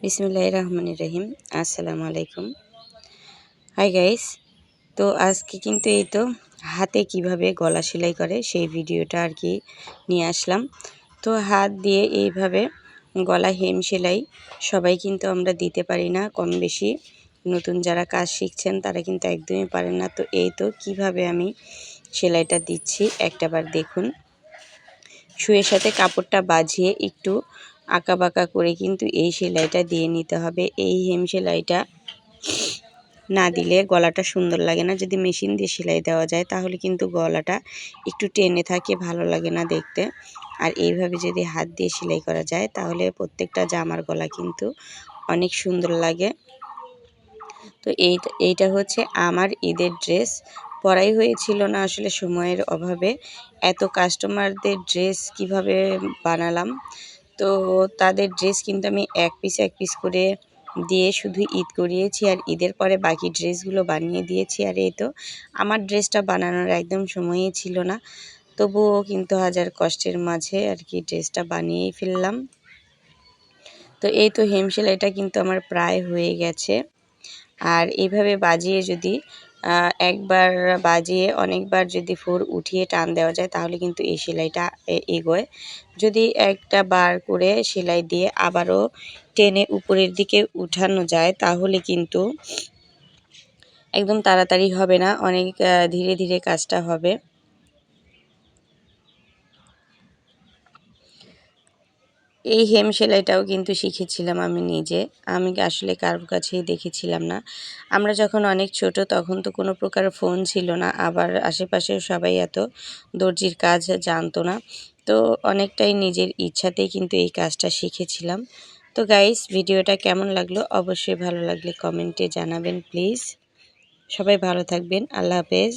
বিসমিল্লাহির রহমানির রহিম। আসসালামু আলাইকুম। Hi guys. তো আজকে কিন্তু এই তো হাতে কিভাবে গলা সেলাই করে সেই ভিডিওটা আর কি নিয়ে আসলাম। তো হাত দিয়ে এইভাবে গলা হেম সেলাই সবাই কিন্তু আমরা দিতে পারি না, কম বেশি। নতুন যারা কাজ শিখছেন তারা কিন্তু একদমই পারেন না। তো এই তো কিভাবে আমি সেলাইটা দিচ্ছি একটাবার দেখুন। সুইয়ের সাথে কাপড়টা বাঁধিয়ে একটু আঁকাবাঁকা করে কিন্তু এই সেলাইটা দিয়ে নিতে হবে। এই হেম সেলাইটা না দিলে গলাটা সুন্দর লাগে না। যদি মেশিন দিয়ে সেলাই দেওয়া যায় তাহলে কিন্তু গলাটা একটু টেনে থাকে, ভালো লাগে না দেখতে। আর এইভাবে যদি হাত দিয়ে সেলাই করা যায় তাহলে প্রত্যেকটা জামার গলা কিন্তু অনেক সুন্দর লাগে। তো এইটা হচ্ছে আমার ঈদের ড্রেস। পরাই হয়েছিল না আসলে সময়ের অভাবে। এত কাস্টমারদের ড্রেস কিভাবে বানালাম। তো তাদের ড্রেস কিন্তু আমি এক পিস করে দিয়ে শুধু ঈদ করিয়েছি, আর ঈদের পরে বাকি ড্রেসগুলো বানিয়ে দিয়েছি। আর এই তো আমার ড্রেসটা বানানোর একদম সময়ই ছিল না, তবুও কিন্তু হাজার কষ্টের মাঝে আর কি ড্রেসটা বানিয়েই ফেললাম। তো এই তো হেম সেলাইটা কিন্তু আমার প্রায় হয়ে গেছে। আর এইভাবে বাজিয়ে যদি একবার বাজিয়ে অনেকবার যদি ফোর উঠিয়ে টান দেওয়া যায় তাহলে কিন্তু এই সেলাইটা এগোয়। যদি একটা বার করে সেলাই দিয়ে আবারও টেনে উপরের দিকে উঠানো যায় তাহলে কিন্তু একদম তাড়াতাড়ি হবে না, অনেক ধীরে ধীরে কাজটা হবে। এই হেম সেলাইটাও কিন্তু শিখেছিলাম আমি নিজে। আমি আসলে কারোর কাছেই দেখেছিলাম না। আমরা যখন অনেক ছোট তখন তো কোনো প্রকার ফোন ছিল না, আবার আশেপাশের সবাই এত দর্জির কাজ জানতো না। তো অনেকটাই নিজের ইচ্ছাতেই কিন্তু এই কাজটা শিখেছিলাম। তো গাইস, ভিডিওটা কেমন লাগলো অবশ্যই ভালো লাগলে কমেন্টে জানাবেন প্লিজ। সবাই ভালো থাকবেন। আল্লাহ হাফেজ।